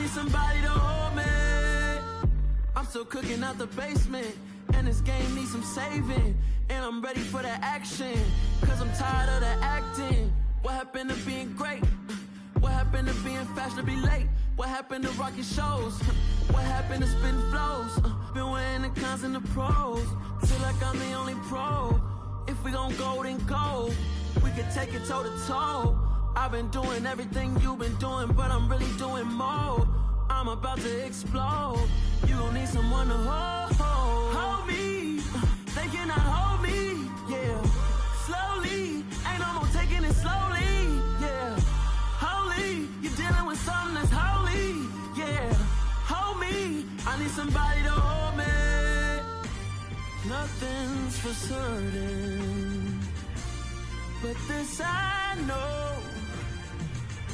need somebody to hold me. I'm still cooking out the basement, and this game needs some saving. And I'm ready for the action, cause I'm tired of the acting. What happened to being great? What happened to being fashionably late? What happened to rocking shows? What happened to spitting flows? Been wearing the cons and the pros. Feel like I'm the only pro. If we gon' go, then go. We could take it toe to toe. I've been doing everything you've been doing, but I'm really doing more. I'm about to explode. You gon' need someone to hold me. They cannot hold me, yeah. Slowly, ain't no more taking it slowly, yeah. Holy, you're dealing with something that's holy, yeah. Hold me, I need somebody to hold me. Nothing's for certain, but this I know.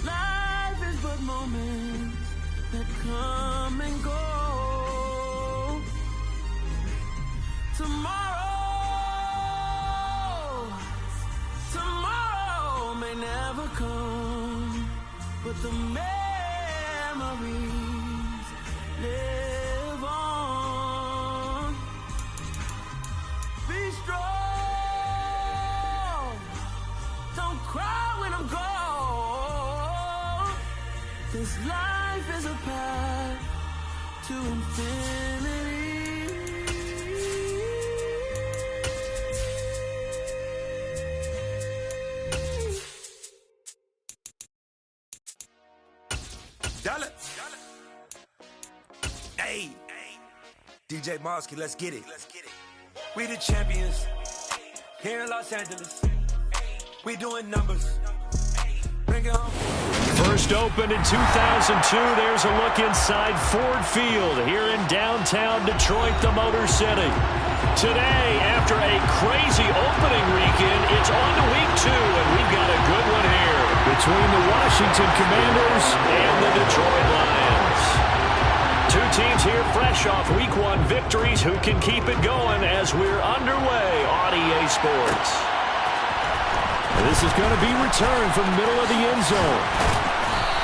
Life is but moments that come and go. Tomorrow may never come, but the memories live on. Be strong, don't cry when I'm gone. This life is a path to infinity. Hey, DJ Mosky, let's get it. We the champions here in Los Angeles. We doing numbers. Bring it home. First opened in 2002. There's a look inside Ford Field here in downtown Detroit, the Motor City. Today, after a crazy opening weekend, it's on to week 2, and we've got a good one here between the Washington Commanders and the Detroit Lions. Two teams here fresh off week 1 victories. Who can keep it going as we're underway on EA Sports? This is going to be returned from middle of the end zone.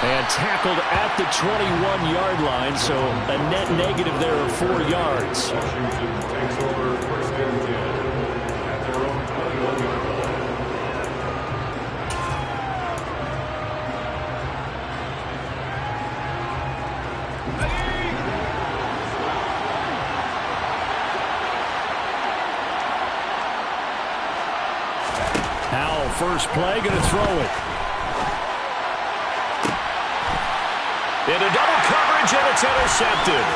And tackled at the 21-yard line, so a net negative there of 4 yards. Washington takes over first and 10 at their own 21-yard line. Howell, first play, going to throw it. Into double coverage, and it's intercepted.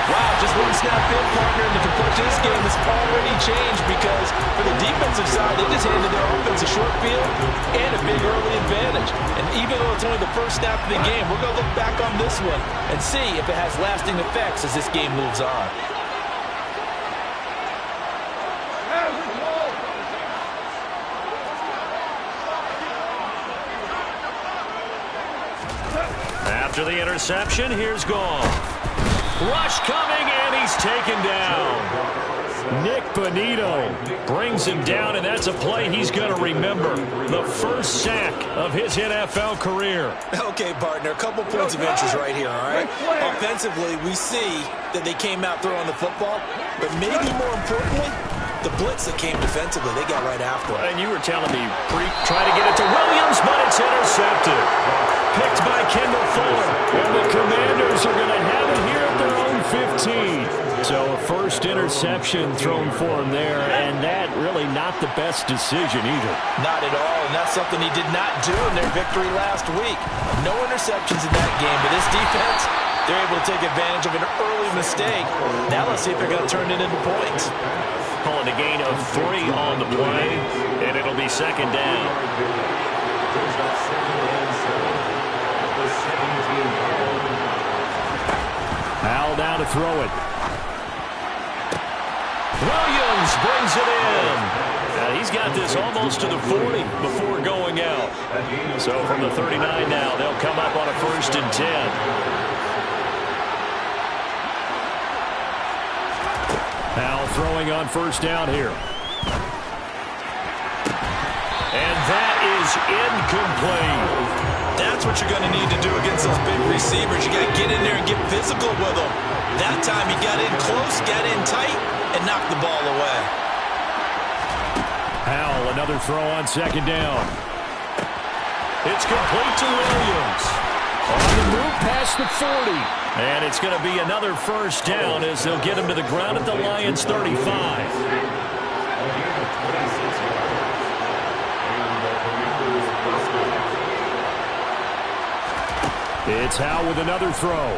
Wow, just one snap in, partner, and the approach of this game has already changed because for the defensive side, they just handed their offense a short field and a big early advantage. And even though it's only the first snap of the game, we're going to look back on this one and see if it has lasting effects as this game moves on. After the interception, here's Gall. Rush coming, and he's taken down. Nick Bonito brings him down, and that's a play he's going to remember. The first sack of his NFL career. Okay, partner, a couple points of interest right here, all right? Offensively, we see that they came out throwing the football, but maybe more importantly, the blitz that came defensively, they got right after it. And you were telling me, trying to get it to Williams, but it's intercepted. Picked by Kendall Fuller. And the Commanders are going to have it here at their own 15. So a first interception thrown for him there, and that really not the best decision either. Not at all, and that's something he did not do in their victory last week. No interceptions in that game, but this defense, they're able to take advantage of an early mistake. Now let's see if they're going to turn it into points. Calling a gain of 3 on the play, and it'll be second down. Howell down to throw it. Williams brings it in. Now he's got this almost to the 40 before going out. So from the 39 now, they'll come up on a first and 10. Howell throwing on first down here. And that is is incomplete. That's what you're going to need to do against those big receivers. You got to get in there and get physical with them. That time he got in close, got in tight, and knocked the ball away. Howell, another throw on second down. It's complete to Williams. On the move past the 40. And it's going to be another first down as they'll get him to the ground at the Lions' 35. It's Howell with another throw.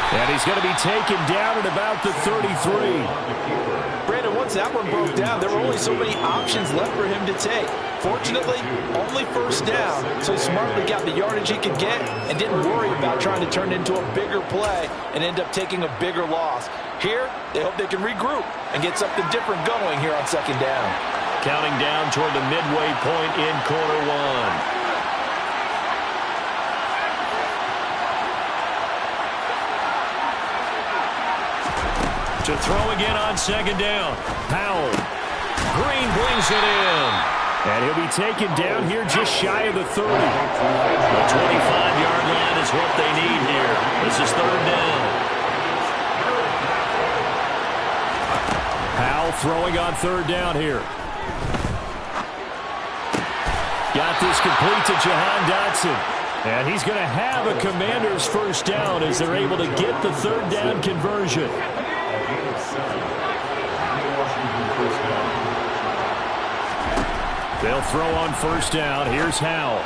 And he's going to be taken down at about the 33. Brandon, once that one broke down, there were only so many options left for him to take. Fortunately, only first down, so he smartly got the yardage he could get and didn't worry about trying to turn it into a bigger play and end up taking a bigger loss. Here, they hope they can regroup and get something different going here on second down. Counting down toward the midway point in quarter one. To throw again on second down. Powell. Green brings it in. And he'll be taken down here just shy of the 30. The 25-yard line is what they need here. This is third down. Powell throwing on third down here. Got this complete to Jahan Dotson. And he's going to have a Commander's first down as they're able to get the third down conversion. They'll throw on first down. Here's Howell.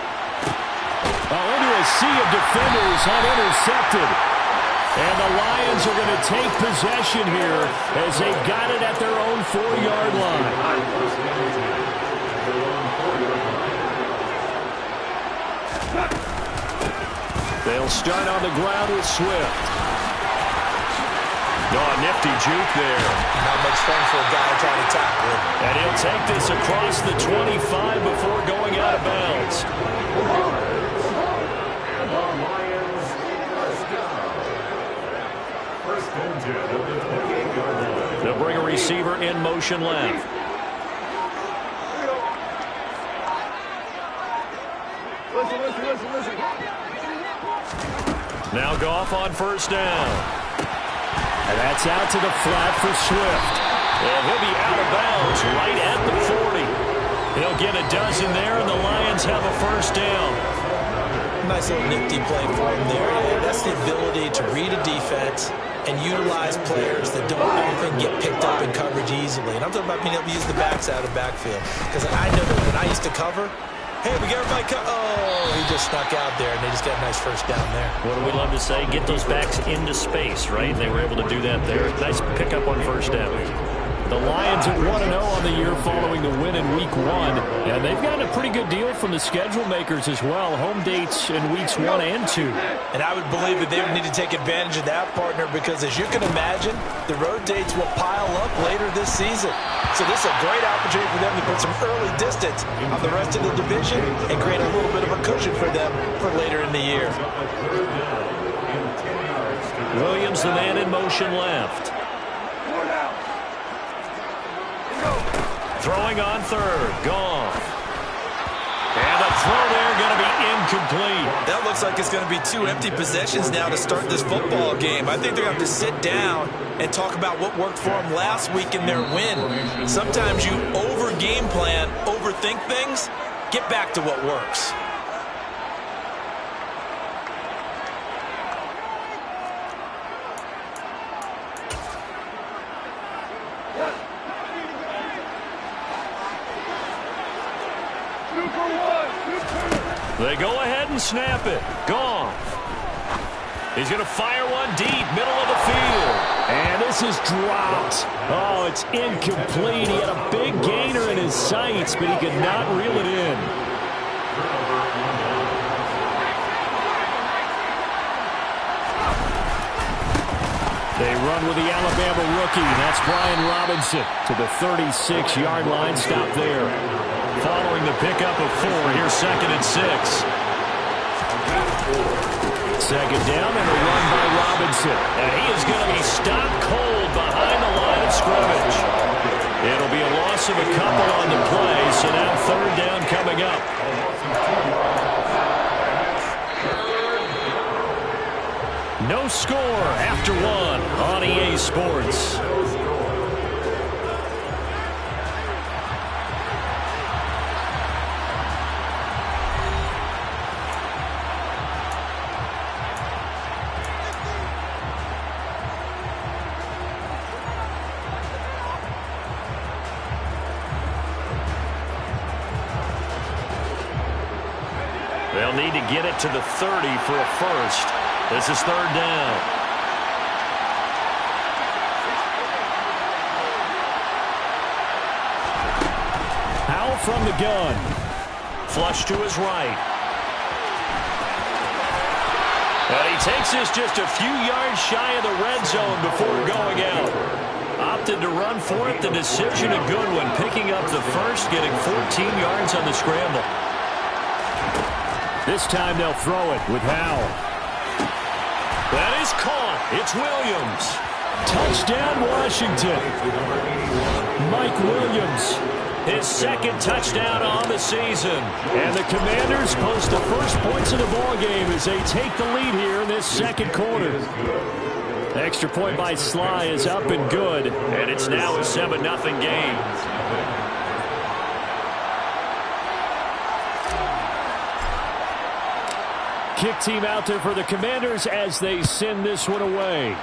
Into a sea of defenders, unintercepted. And the Lions are going to take possession here as they've got it at their own 4-yard line. They'll start on the ground with Swift. Oh, nifty juke there. Not much fun for a guy trying to tackle him. And he'll take this across the 25 before going out of bounds. They'll bring a receiver in motion left. Now Goff on first down. And that's out to the flat for Swift. And he'll be out of bounds right at the 40. He'll get a dozen there, and the Lions have a first down. Nice little nifty play for him there. That's the ability to read a defense and utilize players that don't often get picked up in coverage easily. And I'm talking about being able to use the backside of the backfield. Because I know that when I used to cover, hey, we got everybody he just snuck out there, and they just got a nice first down there. What do we love to say? Get those backs into space, right? They were able to do that there. Nice pickup on first down. The Lions at 1-0 on the year following the win in Week 1. And they've gotten a pretty good deal from the schedule makers as well. Home dates in Weeks 1 and 2. And I would believe that they would need to take advantage of that, partner, because as you can imagine, the road dates will pile up later this season. So this is a great opportunity for them to put some early distance on the rest of the division and create a little bit of a cushion for them for later in the year. Williams, the man in motion left. Throwing on third. Goff. And the throw there going to be incomplete. That looks like it's going to be 2 empty possessions now to start this football game. I think they're going to have to sit down and talk about what worked for them last week in their win. Sometimes you over-game plan, overthink things. Get back to what works. They go ahead and snap it. Goff. He's going to fire one deep, middle of the field. And this is dropped. Oh, it's incomplete. He had a big gainer in his sights, but he could not reel it in. They run with the Alabama rookie. That's Brian Robinson to the 36-yard line. Stop there. Following the pickup of 4, here's 2nd and 6. Second down and a run by Robinson. And he is going to be stopped cold behind the line of scrimmage. It'll be a loss of a couple on the play, so So now third down coming up. No score after one on EA Sports. They'll need to get it to the 30 for a first. This is third down. Howell from the gun. Flush to his right. And he takes this just a few yards shy of the red zone before going out. Opted to run for it. The decision a good one. Picking up the first, getting 14 yards on the scramble. This time they'll throw it with Howell. That is caught. It's Williams. Touchdown, Washington. Mike Williams. His second touchdown on the season. And the Commanders post the first points of the ballgame as they take the lead here in this second quarter. Extra point by Sly is up and good. And it's now a 7-0 game. Kick team out there for the Commanders as they send this one away.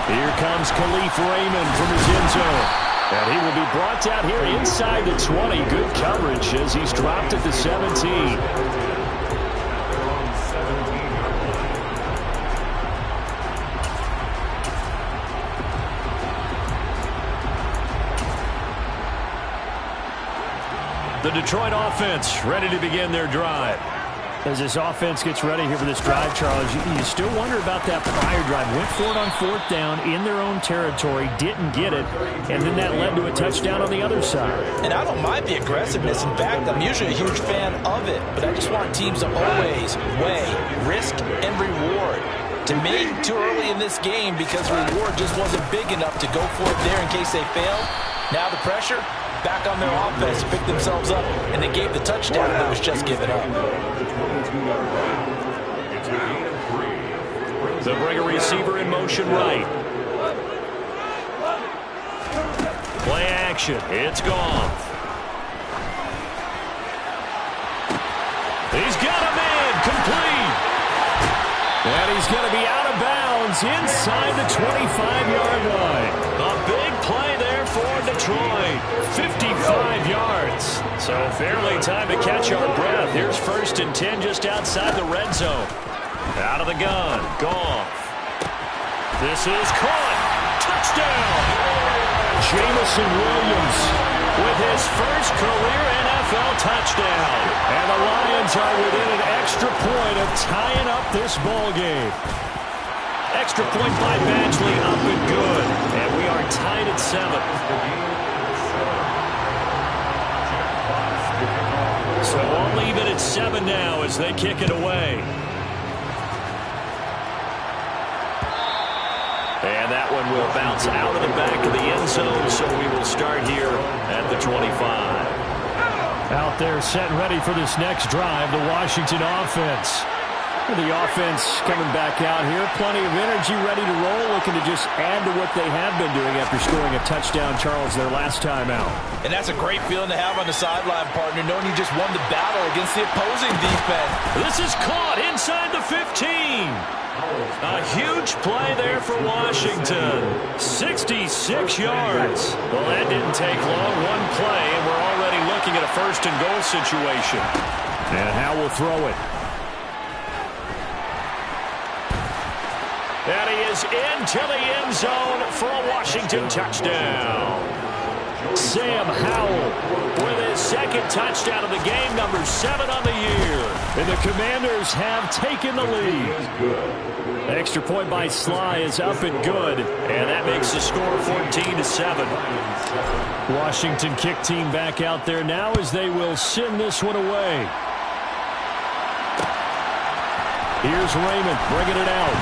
Here comes Khalif Raymond from his end zone. And he will be brought down here inside the 20. Good coverage as he's dropped at the 17. The Detroit offense ready to begin their drive. As this offense gets ready here for this drive, Charles, you still wonder about that prior drive. Went for it on fourth down in their own territory, didn't get it, and then that led to a touchdown on the other side. And I don't mind the aggressiveness. In fact, I'm usually a huge fan of it, but I just want teams to always weigh risk and reward. To me, too early in this game because the reward just wasn't big enough to go for it there in case they failed. Now the pressure back on their offense to pick themselves up, and they gave the touchdown that was just given up. They'll bring a receiver in motion right. Play action. It's gone. He's got a man complete. And he's going to be out of bounds inside the 25-yard line. A big play there for Detroit. 55 yards. So barely time to catch our breath. Here's 1st and 10 just outside the red zone. Out of the gun. Goff. This is caught. Touchdown. Jamison Williams with his first career NFL touchdown. And the Lions are within an extra point of tying up this ball game. Extra point by Badgley, up and good. And we are tied at 7. So I'll leave it at 7 now as they kick it away. And that one will bounce out of the back of the end zone, so we will start here at the 25. Out there set and ready for this next drive, the Washington offense. The offense coming back out here. Plenty of energy, ready to roll, looking to just add to what they have been doing after scoring a touchdown, Charles, their last time out. And that's a great feeling to have on the sideline, partner, knowing you just won the battle against the opposing defense. This is caught inside the 15. A huge play there for Washington. 66 yards. Well, that didn't take long. One play, and we're already looking at a 1st and goal situation. And Howell will throw it. And he is into the end zone for a Washington touchdown. Sam Howell with his second touchdown of the game, number 7 on the year. And the Commanders have taken the lead. Extra point by Sly is up and good. And that makes the score 14-7. Washington kick team back out there now as they will send this one away. Here's Raymond bringing it out.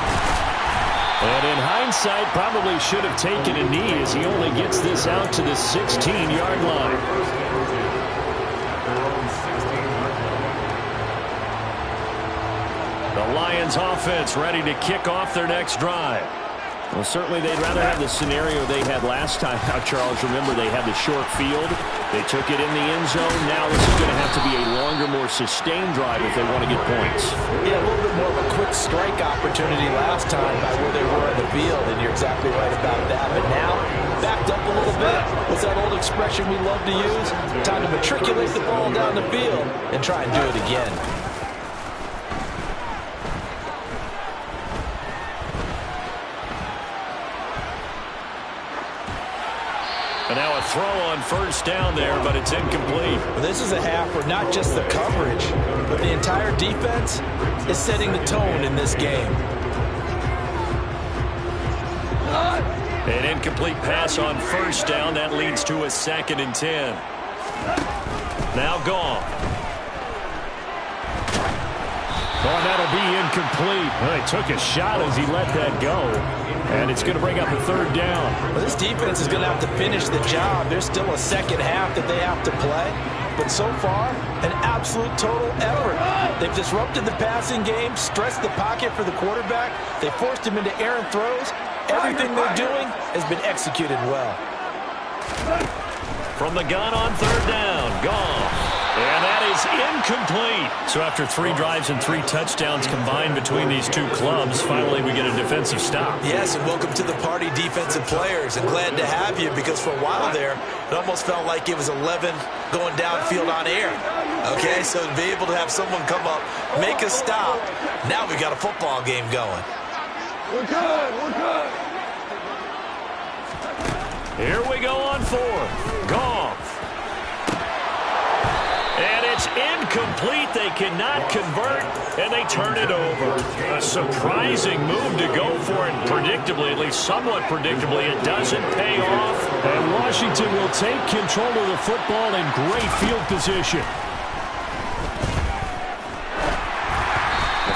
And in hindsight, probably should have taken a knee as he only gets this out to the 16-yard line. The Lions offense ready to kick off their next drive. Well, certainly they'd rather have the scenario they had last time. Now, Charles, remember they had the short field. They took it in the end zone. Now this is going to have to be a longer, more sustained drive if they want to get points. Yeah, a little bit more of a quick strike opportunity last time by where they were in the field, and you're exactly right about that. But now, backed up a little bit. What's that old expression we love to use? Time to matriculate the ball down the field and try and do it again. And now a throw on first down there, but it's incomplete. Well, this is a half where not just the coverage, but the entire defense is setting the tone in this game. An incomplete pass on first down. That leads to a 2nd and 10. Now gone. Oh, and that'll be incomplete. Well, he took a shot as he let that go. And it's going to bring up a 3rd down. Well, this defense is going to have to finish the job. There's still a second half that they have to play. But so far, an absolute total effort. They've disrupted the passing game, stressed the pocket for the quarterback. They forced him into errant throws. Everything they're doing has been executed well. From the gun on 3rd down. Gone. And that is incomplete. So after 3 drives and 3 touchdowns combined between these two clubs, finally we get a defensive stop. Yes, and welcome to the party, defensive players. And glad to have you because for a while there, it almost felt like it was 11 going downfield on air. Okay, so to be able to have someone come up, make a stop, now we got a football game going. We're good, we're good. Here we go on 4th. Goff. And it's incomplete. They cannot convert, and they turn it over. A surprising move to go for it. Predictably, at least somewhat predictably, it doesn't pay off. And Washington will take control of the football in great field position.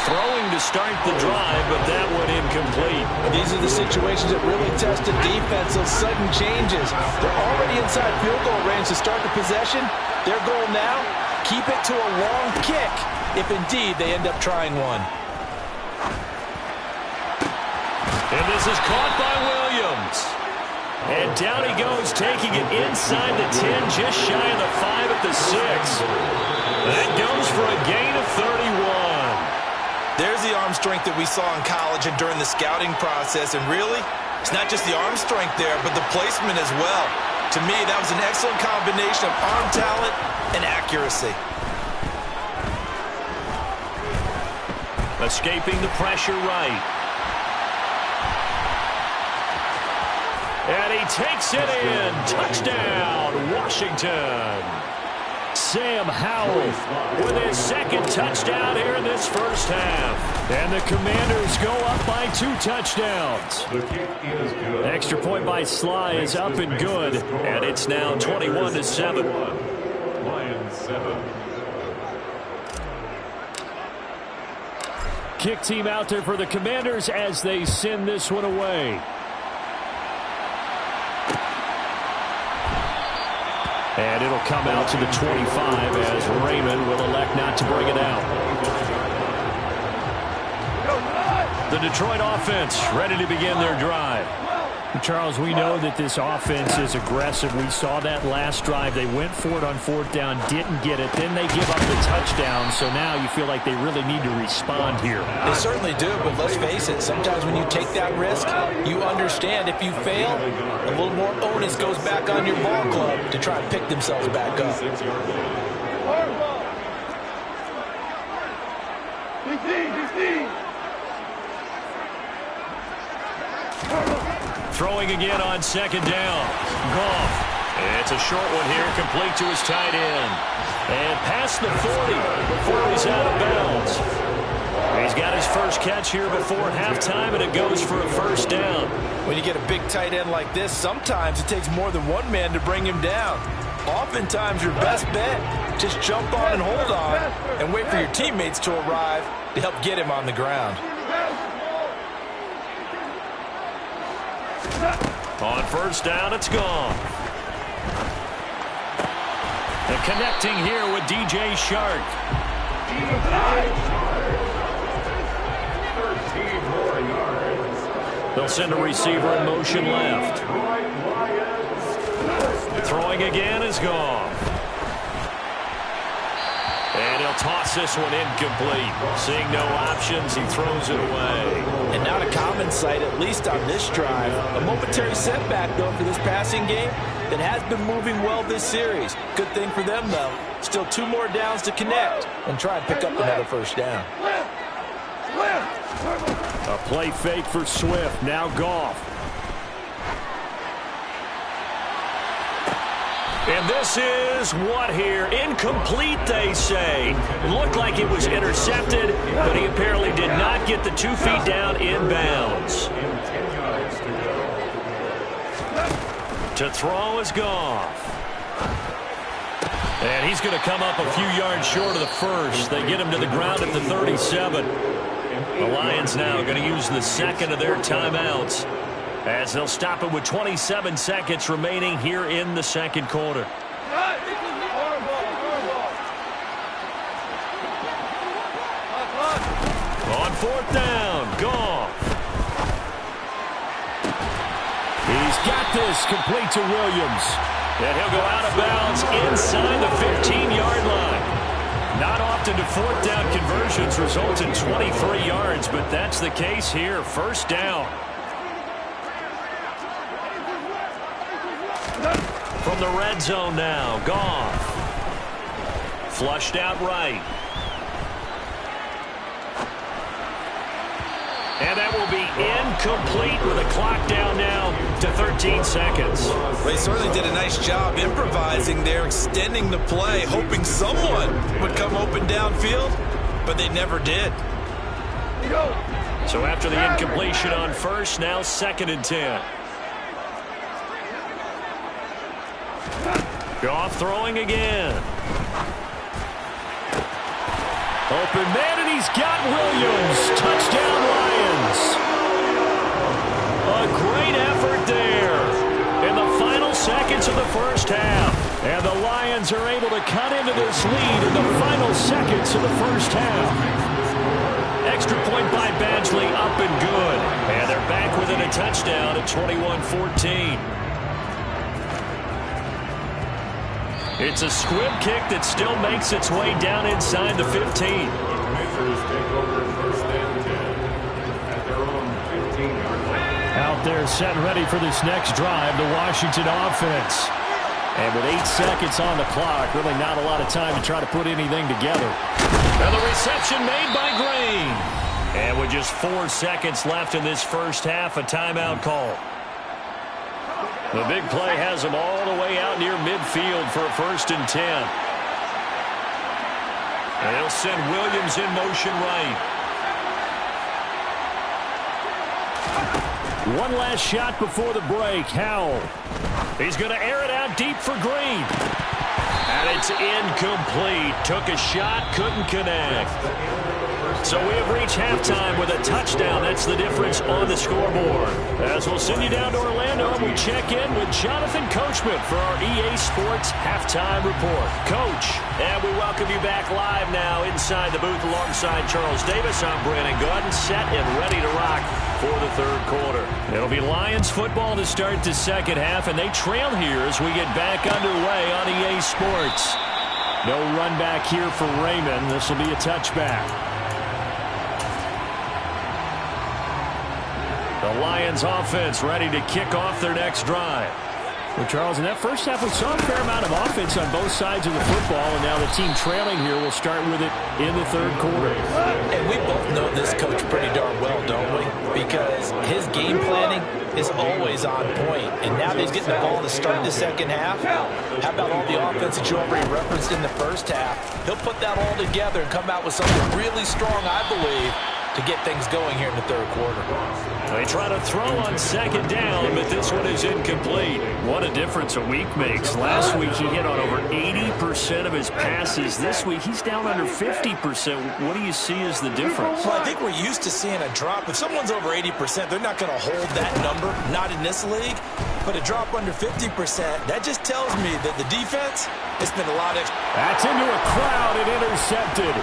Throwing to start the drive, but that one incomplete. These are the situations that really test a defense, those sudden changes. They're already inside field goal range to start the possession. Their goal now, keep it to a long kick, if indeed they end up trying one. And this is caught by Williams. And down he goes, taking it inside the 10, just shy of the 5 at the 6. That goes for a gain of 31. There's the arm strength that we saw in college and during the scouting process. And really, it's not just the arm strength there, but the placement as well. To me, that was an excellent combination of arm talent and accuracy. Escaping the pressure right. And he takes it in. Touchdown, Washington. Sam Howell with his 2nd touchdown here in this first half. And the Commanders go up by 2 touchdowns. The kick is good. Extra point by Sly is up and good. And it's now 21-7. Lions 7. Kick team out there for the Commanders as they send this one away. And it'll come out to the 25 as Raymond will elect not to bring it out. The Detroit offense ready to begin their drive. Charles, we know that this offense is aggressive. We saw that last drive. They went for it on 4th down, didn't get it. Then they give up the touchdown. So now you feel like they really need to respond here. They certainly do, but let's face it, sometimes when you take that risk, you understand if you fail, a little more onus goes back on your ball club to try and pick themselves back up. Throwing again on 2nd down. Goff. It's a short one here, complete to his tight end. And past the 40 before he's out of bounds. He's got his first catch here before halftime, and it goes for a 1st down. When you get a big tight end like this, sometimes it takes more than one man to bring him down. Oftentimes, your best bet, just jump on and hold on and wait for your teammates to arrive to help get him on the ground. On first down, it's gone. And connecting here with DJ Shark. 13 more yards. They'll send a receiver in motion left. Throwing again is gone. And he'll toss this one incomplete. Seeing no options, he throws it away. And not a common sight, at least on this drive. A momentary setback, though, for this passing game that has been moving well this series. Good thing for them, though. Still 2 more downs to connect and try and pick up another first down. A play fake for Swift. Now Goff. And this is what here? Incomplete, they say. It looked like it was intercepted, but he apparently did not get the 2 feet down in bounds. To throw is Goff. And he's going to come up a few yards short of the first. They get him to the ground at the 37. The Lions now going to use the second of their timeouts, as they'll stop it with 27 seconds remaining here in the second quarter. On fourth down, Goff. He's got this complete to Williams. And he'll go out of bounds inside the 15-yard line. Not often do fourth down conversions result in 23 yards, but that's the case here. First down. From the red zone now, Goff. Flushed out right. And that will be incomplete with a clock down now to 13 seconds. They certainly did a nice job improvising there, extending the play, hoping someone would come open downfield, but they never did. So after the incompletion on first, now 2nd and 10. Goff throwing again. Open man, and he's got Williams. Touchdown, Lions. A great effort there in the final seconds of the first half. And the Lions are able to cut into this lead in the final seconds of the first half. Extra point by Badgley, up and good. And they're back within a touchdown at 21-14. It's a squib kick that still makes its way down inside the 15. Measures take over first and 10 at their own 15-yard line. Out there set ready for this next drive, the Washington offense. And with 8 seconds on the clock, really not a lot of time to try to put anything together. And the reception made by Green. And with just 4 seconds left in this first half, a timeout call. The big play has them all the way out near midfield for a 1st and 10. And he'll send Williams in motion right. One last shot before the break. Howell. He's going to air it out deep for Green. And it's incomplete. Took a shot, couldn't connect. So we have reached halftime with a touchdown. That's the difference on the scoreboard. As we'll send you down to Orlando, we check in with Jonathan Coachman for our EA Sports Halftime Report. Coach, and we welcome you back live now inside the booth alongside Charles Davis. I'm Brandon Gunn, set and ready to rock for the third quarter. It'll be Lions football to start the second half, and they trail here as we get back underway on EA Sports. No run back here for Raymond. This will be a touchback. The Lions offense ready to kick off their next drive. Well, Charles, in that first half, we saw a fair amount of offense on both sides of the football, and now the team trailing here will start with it in the third quarter. And we both know this coach pretty darn well, don't we? Because his game planning is always on point. And now that he's getting the ball to start the second half, how about all the offense that you already referenced in the first half? He'll put that all together and come out with something really strong, I believe, to get things going here in the third quarter. They try to throw on second down, but this one is incomplete. What a difference a week makes. Last week he hit on over 80% of his passes. This week he's down under 50%. What do you see as the difference? Well, I think we're used to seeing a drop. If someone's over 80%, they're not going to hold that number, not in this league. But a drop under 50%, that just tells me that the defense has been a lot extra. That's into a crowd and intercepted.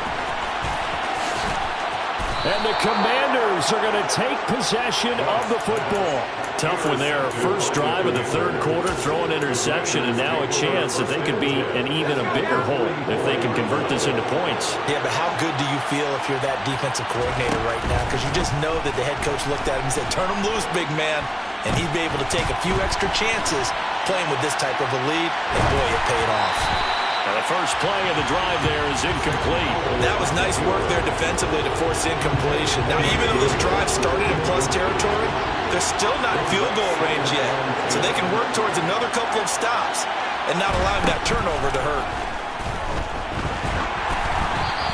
And the Commanders are going to take possession of the football. Tough one there. First drive of the third quarter, throw an interception, and now a chance that they could be an even a bigger hole if they can convert this into points. Yeah, but how good do you feel if you're that defensive coordinator right now? Because you just know that the head coach looked at him and said, turn him loose, big man. And he'd be able to take a few extra chances playing with this type of a lead, and boy, it paid off. The first play of the drive there is incomplete. That was nice work there defensively to force incompletion. Now, even though this drive started in plus territory, they're still not in field goal range yet. So they can work towards another couple of stops and not allowing that turnover to hurt.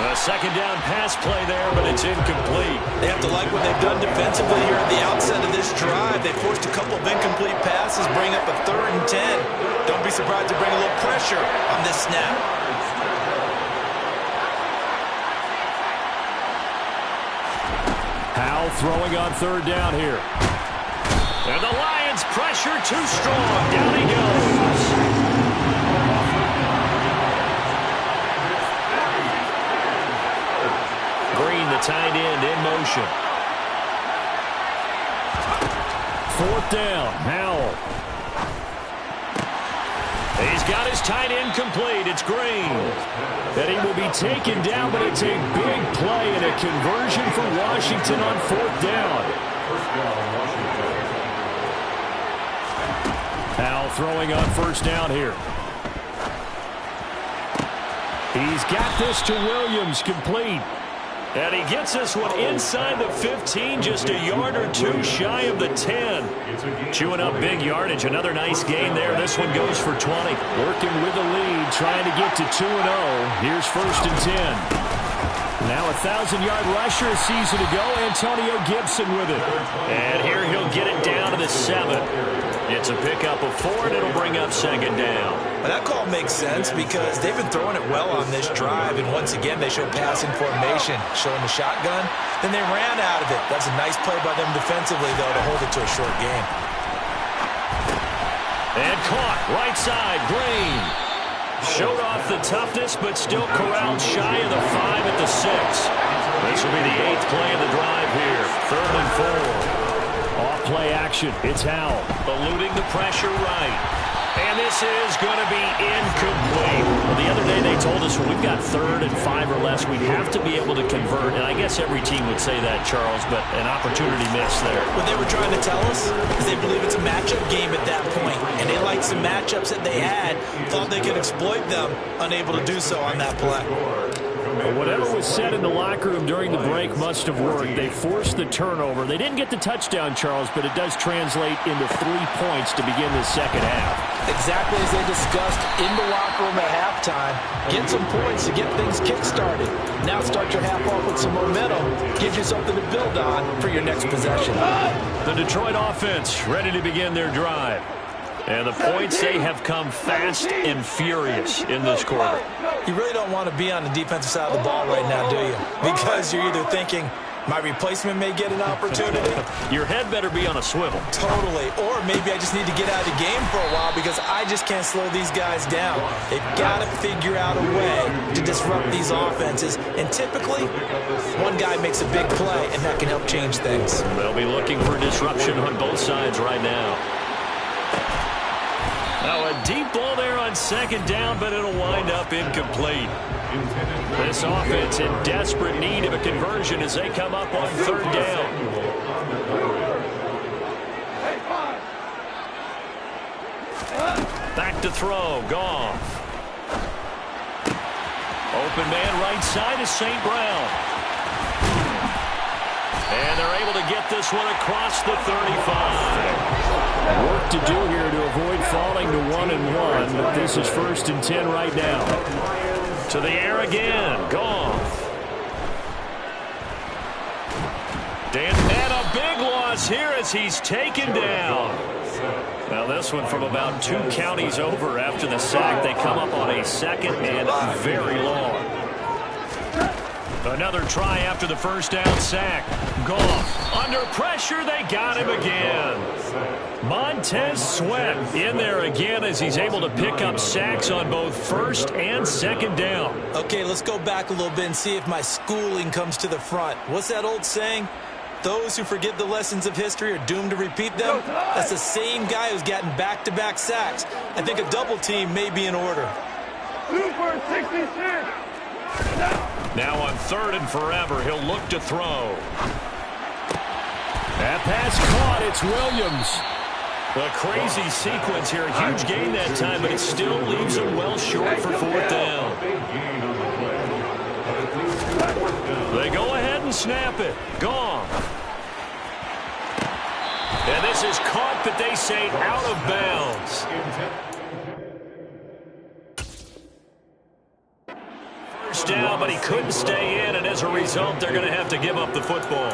A second down pass play there, but it's incomplete. They have to like what they've done defensively here at the outset of this drive. They forced a couple of incomplete passes, bring up a 3rd and 10. Don't be surprised to bring a little pressure on this snap. Howell throwing on 3rd down here. And the Lions pressure too strong. Down he goes. Green, the tight end, in motion. 4th down, Howell. He's got his tight end complete. It's Green. And he will be taken down, but it's a big play and a conversion for Washington on 4th down. Howell throwing on 1st down here. He's got this to Williams, complete. And he gets this one inside the 15, just a yard or two shy of the 10. Chewing up big yardage. Another nice gain there. This one goes for 20. Working with the lead, trying to get to 2-0. Here's 1st and 10. Now a 1,000-yard rusher a season ago. Antonio Gibson with it. And here he'll get it down to the 7. It's a pickup of 4, and it'll bring up 2nd down. Well, that call makes sense because they've been throwing it well on this drive, and once again they show passing formation, showing the shotgun. Then they ran out of it. That's a nice play by them defensively, though, to hold it to a short game. And caught, right side, Green. Showed off the toughness, but still corralled shy of the 5 at the 6. This will be the 8th play of the drive here. 3rd and 4. Off play action. It's Howell eluding the pressure right. And this is going to be incomplete. Well, the other day they told us when we've got 3rd and 5 or less, we have to be able to convert. And I guess every team would say that, Charles, but an opportunity missed there. What they were trying to tell us is they believe it's a matchup game at that point. And they liked some matchups that they had, thought they could exploit them, unable to do so on that play. Whatever was said in the locker room during the break must have worked. They forced the turnover. They didn't get the touchdown, Charles, but it does translate into 3 points to begin the second half. Exactly as they discussed in the locker room at halftime. Get some points to get things kick-started. Now start your half off with some momentum. Gives you something to build on for your next possession. The Detroit offense ready to begin their drive. And the points, they have come fast and furious in this quarter. You really don't want to be on the defensive side of the ball right now, do you? Because you're either thinking, my replacement may get an opportunity. Your head better be on a swivel. Totally. Or maybe I just need to get out of the game for a while because I just can't slow these guys down. They've got to figure out a way to disrupt these offenses. And typically, one guy makes a big play, and that can help change things. They'll be looking for disruption on both sides right now. Now a deep ball there on 2nd down, but it'll wind up incomplete. This offense in desperate need of a conversion as they come up on 3rd down. Back to throw, Goff. Open man right side is St. Brown. And they're able to get this one across the 35. Work to do here to avoid falling to 1-1, but this is 1st and 10 right now. To the air again, Goff. Williams here as he's taken down. Now this one from about 2 counties over after the sack. They come up on a 2nd and very long. Another try after the first down sack. Goff under pressure. They got him again. Montez Sweat in there again as he's able to pick up sacks on both 1st and 2nd down. Okay, let's go back a little bit and see if my schooling comes to the front. What's that old saying? Those who forget the lessons of history are doomed to repeat them. That's the same guy who's gotten back-to-back sacks. I think a double team may be in order. Super 66. Now on 3rd and forever, he'll look to throw. That pass caught. It's Williams. A crazy sequence here. A huge gain that time, but it still leaves him well short for 4th down. They go ahead and snap it. Gone. And this is caught, but they say out of bounds. First down, but he couldn't stay in, and as a result, they're going to have to give up the football.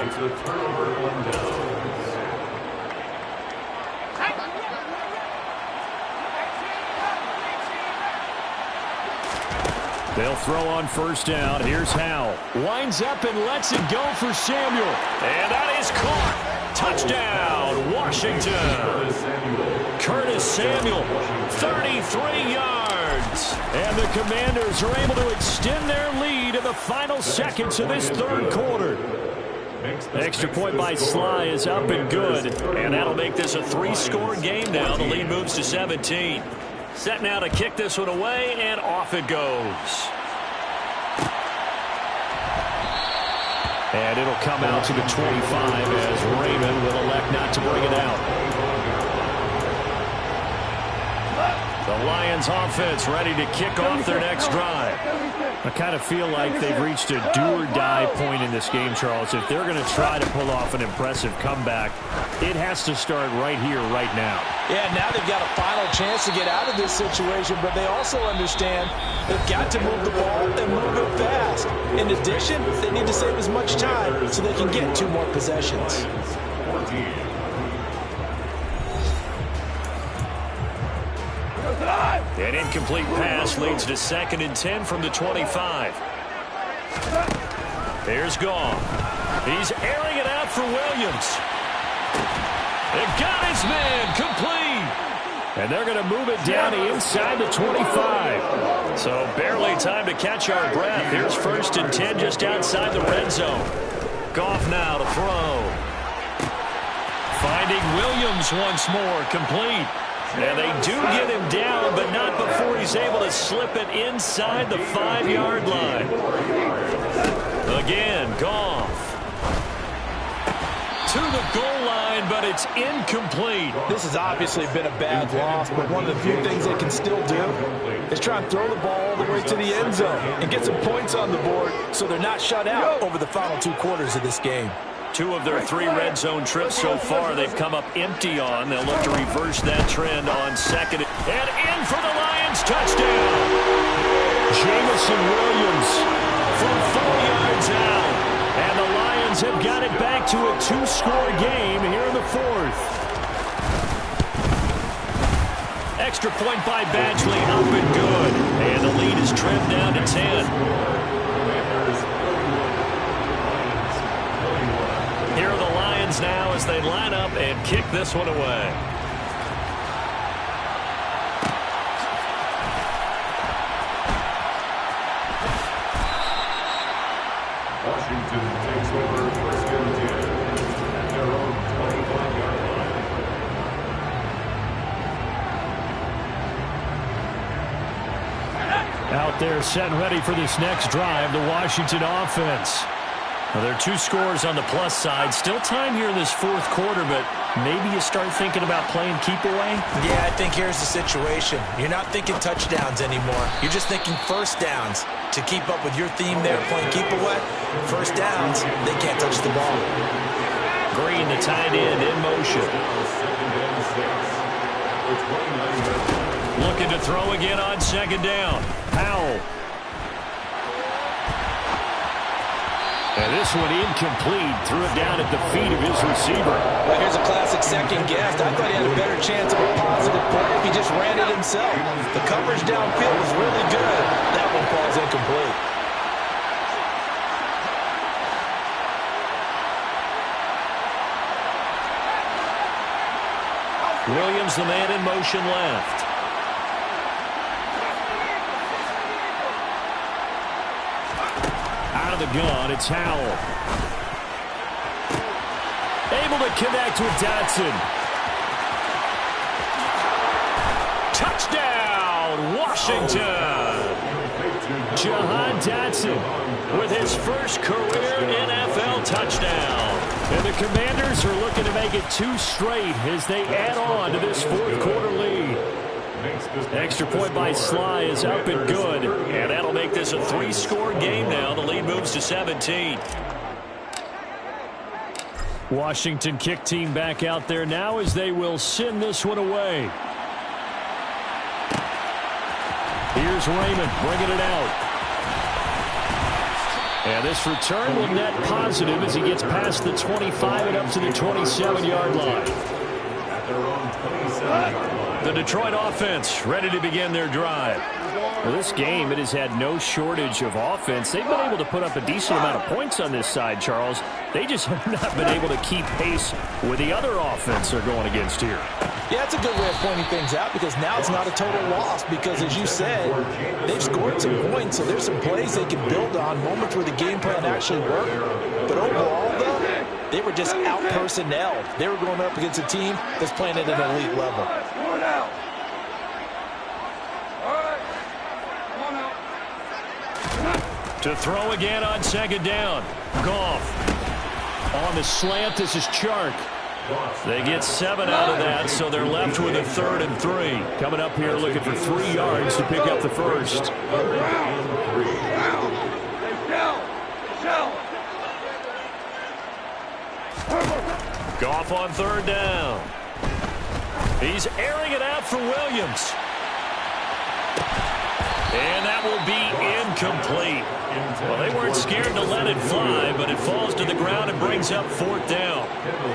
They'll throw on 1st down. Here's Howell. Winds up and lets it go for Samuel. And that is caught. Touchdown, Washington. Curtis Samuel, 33 yards. And the Commanders are able to extend their lead in the final seconds of this 3rd quarter. Extra point by Sly is up and good. And that'll make this a 3-score game now. The lead moves to 17. Set now to kick this one away, and off it goes. And it'll come out to the 25 as Raymond will elect not to bring it out. The Lions offense ready to kick off their next drive. I kind of feel like they've reached a do-or-die point in this game, Charles. If they're going to try to pull off an impressive comeback, it has to start right here, right now. Yeah, now they've got a final chance to get out of this situation, but they also understand they've got to move the ball and move it fast. In addition, they need to save as much time so they can get 2 more possessions. An incomplete pass leads to 2nd and 10 from the 25. Here's Goff. He's airing it out for Williams. They got his man complete. And they're going to move it down inside the 25. So barely time to catch our breath. Here's 1st and 10 just outside the red zone. Goff now to throw. Finding Williams once more, complete. And they do get him down, but not before he's able to slip it inside the 5-yard line. Again, Goff. To the goal line, but it's incomplete. This has obviously been a bad loss, but one of the few things they can still do is try and throw the ball all the way to the end zone and get some points on the board so they're not shut out over the final 2 quarters of this game. 2 of their 3 red zone trips so far they've come up empty on. They'll look to reverse that trend on 2nd. And in for the Lions, touchdown. Jamison Williams from 4 yards out. And the Lions have got it back to a 2-score game here in the 4th. Extra point by Badgley, up and good. And the lead is trimmed down to 10. Here are the Lions now as they line up and kick this one away. Washington takes over 1st and 10 at their own 25-yard line. Out there set and ready for this next drive, the Washington offense. Well, there are 2 scores on the plus side. Still time here in this 4th quarter, but maybe you start thinking about playing keep away? Yeah, I think here's the situation. You're not thinking touchdowns anymore. You're just thinking 1st downs. To keep up with your theme there, playing keep away, 1st downs, they can't touch the ball. Green, the tight end, in motion. Looking to throw again on 2nd down. Howell. And this one incomplete. Threw it down at the feet of his receiver. Well, here's a classic second guess. I thought he had a better chance of a positive play if he just ran it himself. The coverage downfield was really good. That one falls incomplete. Williams, the man in motion left. Out of the gun, it's Howell. Able to connect with Dotson. Touchdown, Washington. Jahan Dotson with his first career NFL touchdown. And the Commanders are looking to make it 2 straight as they add on to this fourth-quarter lead. Extra point by Sly is up and good. And that'll make this a 3-score game now. The lead moves to 17. Washington kick team back out there now as they will send this one away. Here's Raymond bringing it out. And this return will net positive as he gets past the 25 and up to the 27-yard line. The Detroit offense ready to begin their drive. Well, this game, it has had no shortage of offense. They've been able to put up a decent amount of points on this side, Charles. They just have not been able to keep pace with the other offense they're going against here. Yeah, it's a good way of pointing things out because now it's not a total loss because, as you said, they've scored some points, so there's some plays they can build on, moments where the game plan actually worked. But overall, though, they were just out-personnelled. They were going up against a team that's playing at an elite level. To throw again on second down. Goff. On the slant, this is Chark. They get 7 out of that, so they're left with a 3rd and 3. Coming up here looking for 3 yards to pick up the first. Goff on 3rd down. He's airing it out for Williams. And that will be incomplete. Well, they weren't scared to let it fly, but it falls to the ground and brings up 4th down.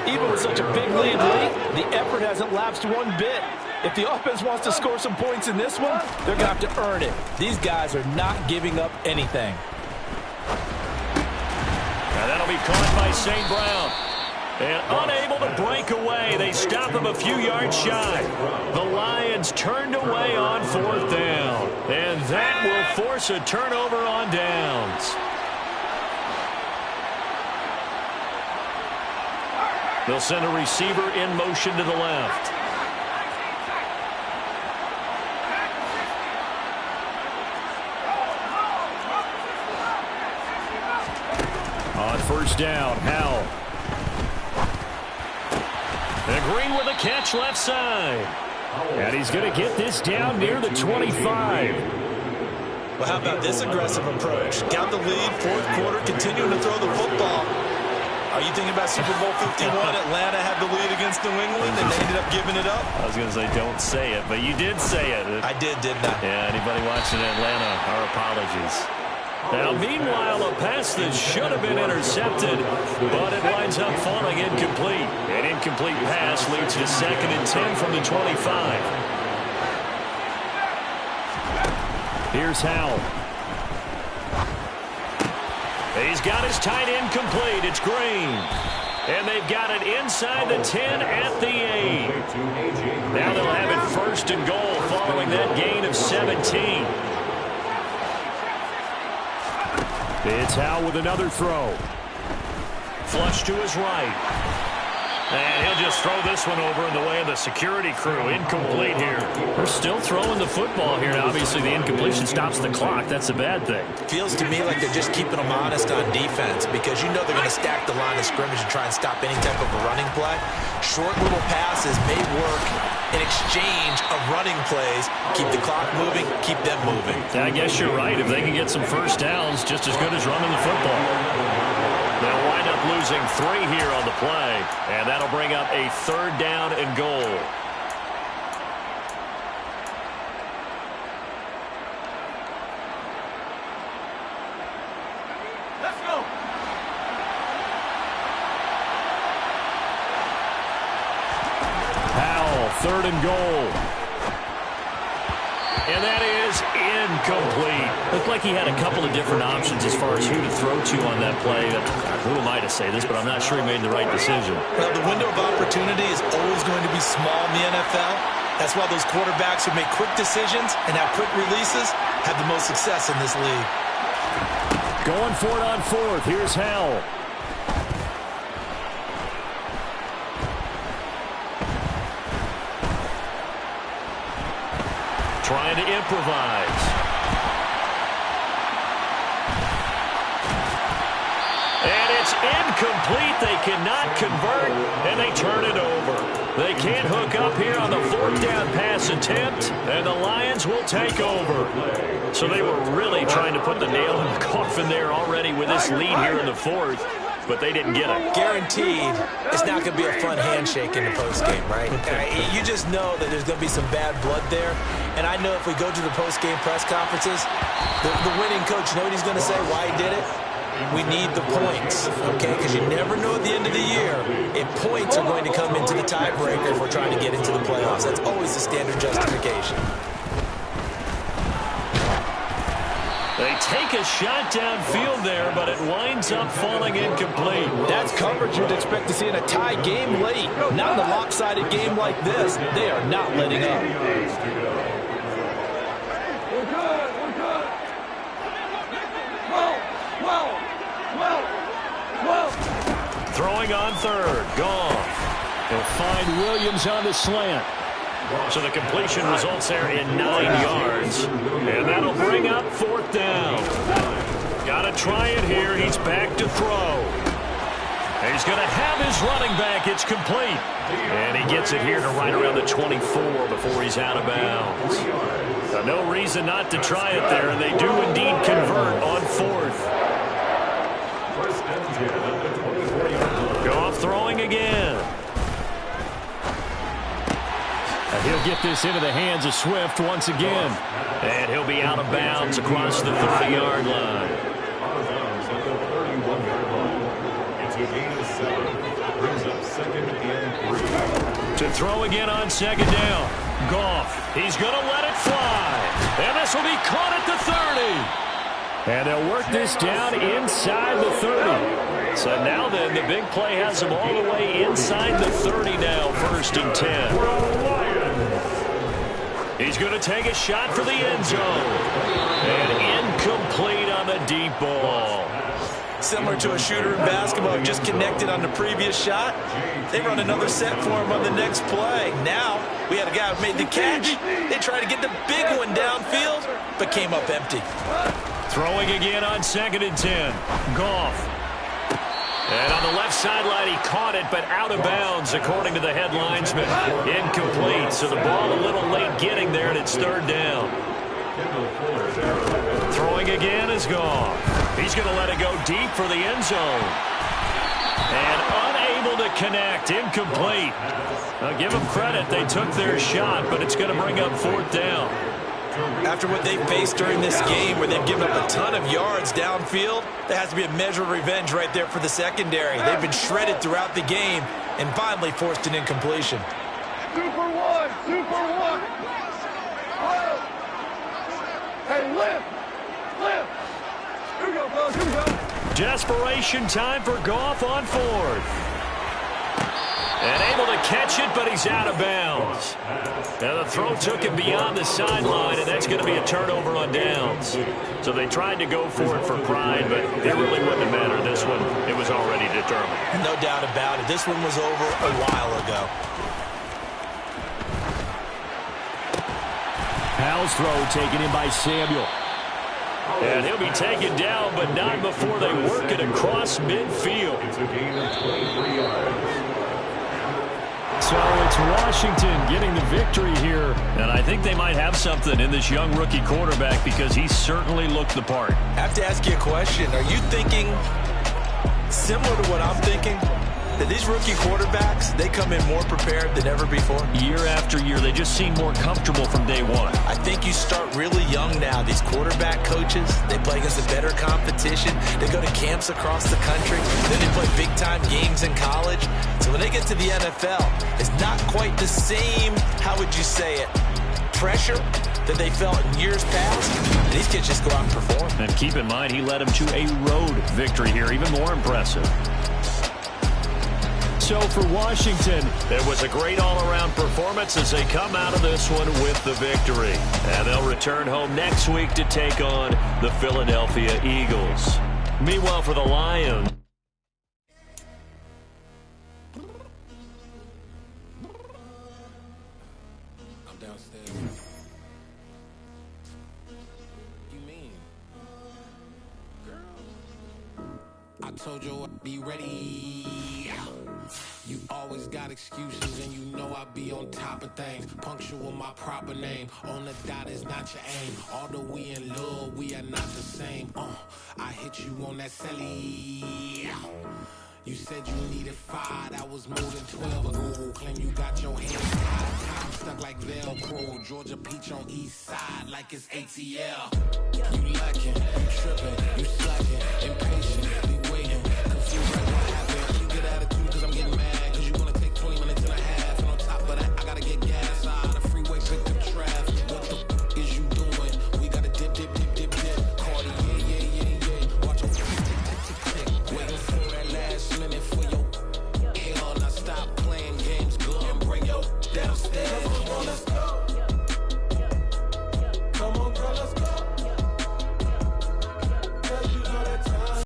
Even with such a big lead late, the effort hasn't lapsed one bit. If the offense wants to score some points in this one, they're going to have to earn it. These guys are not giving up anything. Now that'll be caught by St. Brown. And unable to break away, they stop him a few yards shy. The Lions turned away on 4th down. And that will force a turnover on downs. They'll send a receiver in motion to the left. On 1st down, Howell. And Green with a catch left side. And he's going to get this down near the 25. Well, how about this aggressive approach? Got the lead, 4th quarter, continuing to throw the football. Are you thinking about Super Bowl 51? Atlanta had the lead against New England, and they ended up giving it up? I was going to say don't say it, but you did say it. I did, didn't I? Yeah, anybody watching Atlanta, our apologies. Now, meanwhile, a pass that should have been intercepted, but it winds up falling incomplete. An incomplete pass leads to 2nd and 10 from the 25. Here's Howell. He's got his tight end complete. It's Green. And they've got it inside the 10 at the 8. Now they'll have it 1st and goal following that gain of 17. It's Howell with another throw. Flush to his right. And he'll just throw this one over in the way of the security crew. Incomplete here. They're still throwing the football here. Obviously, the incompletion stops the clock. That's a bad thing. Feels to me like they're just keeping them honest on defense because you know they're going to stack the line of scrimmage and try and stop any type of a running play. Short little passes may work in exchange of running plays. Keep the clock moving, keep them moving. I guess you're right. If they can get some first downs, just as good as running the football. They'll wind up losing 3 here on the play, and that'll bring up a 3rd down and goal. Let's go. 3rd and goal. And that is incomplete. Looked like he had a couple of different options as far as who to throw to on that play. Who am I to say this, but I'm not sure he made the right decision. Well, the window of opportunity is always going to be small in the NFL. That's why those quarterbacks who make quick decisions and have quick releases have the most success in this league. Going for it on 4th. Here's Howell. Trying to improvise. And it's incomplete. They cannot convert, and they turn it over. They can't hook up here on the 4th down pass attempt, and the Lions will take over. So they were really trying to put the nail in the coffin there already with this lead here in the 4th, but they didn't get it. Guaranteed, it's not going to be a fun handshake in the postgame, right? You just know that there's going to be some bad blood there. And I know if we go to the postgame press conferences, the winning coach, you know what he's going to say, why he did it? We need the points, okay? Because you never know at the end of the year if points are going to come into the tiebreaker if we're trying to get into the playoffs. That's always the standard justification. They take a shot downfield there, but it winds up falling incomplete. That's coverage you'd expect to see in a tie game late. Not in a lopsided game like this. They are not letting up. We're good. Throwing on 3rd. Goff. He'll find Williams on the slant. So the completion results there in 9 yards. And that'll bring up 4th down. Got to try it here. He's back to throw. He's going to have his running back. It's complete. And he gets it here to right around the 24 before he's out of bounds. No reason not to try it there, and they do indeed convert on 4th. Goff throwing again. And he'll get this into the hands of Swift once again. And he'll be out of bounds across the 30-yard line. It's a gain of 7. Brings up 2nd and 3. To throw again on 2nd down. Goff, he's going to let it fly. And this will be caught at the 30. And they'll work this down inside the 30. So now then, the big play has them all the way inside the 30 now, 1st and 10. He's going to take a shot for the end zone. And incomplete on the deep ball. Similar to a shooter in basketball, just connected on the previous shot. They run another set for him on the next play. Now, we had a guy who made the catch. They tried to get the big one downfield, but came up empty. Throwing again on 2nd and 10. Goff. And on the left sideline, he caught it, but out of bounds, according to the head linesman. Incomplete, so the ball a little late getting there, and it's 3rd down. Throwing again is Goff. He's going to let it go deep for the end zone. And unable to connect, incomplete. Now, give them credit, they took their shot, but it's going to bring up 4th down. After what they've faced during this game where they've given up a ton of yards downfield, there has to be a measure of revenge right there for the secondary. They've been shredded throughout the game and finally forced an incompletion. Super one. Hey, lift. Here we go, fellas, here we go. Desperation time for Goff on 4th. And able to catch it, but he's out of bounds. Now the throw took him beyond the sideline, and that's going to be a turnover on downs. So they tried to go for it for pride, but it really wouldn't have mattered. This one, it was already determined. No doubt about it. This one was over a while ago. Howell's throw taken in by Samuel. And he'll be taken down, but not before they work it across midfield. It's a gain of 23 yards. So it's Washington getting the victory here. And I think they might have something in this young rookie quarterback because he certainly looked the part. I have to ask you a question. Are you thinking similar to what I'm thinking? that these rookie quarterbacks, they come in more prepared than ever before? Year after year, they just seem more comfortable from day one. I think you start really young now. These quarterback coaches, they play against a better competition. They go to camps across the country. Then they play big-time games in college. So when they get to the NFL, it's not quite the same, how would you say it, pressure that they felt in years past. These kids just go out and perform. And keep in mind, he led them to a road victory here, even more impressive. So for Washington, it was a great all-around performance as they come out of this one with the victory. And they'll return home next week to take on the Philadelphia Eagles. Meanwhile, for the Lions, I'm downstairs. You mean? Girl, I told you I'd be ready. You always got excuses and you know I be on top of things. Punctual my proper name. On the dot is not your aim. Although we in love, we are not the same. I hit you on that celly. You said you needed 5, that was more than 12 ago. Claim you got your hands tied, time stuck like Velcro. Georgia Peach on east side like it's ATL. You luckin', you trippin', you sluggin'.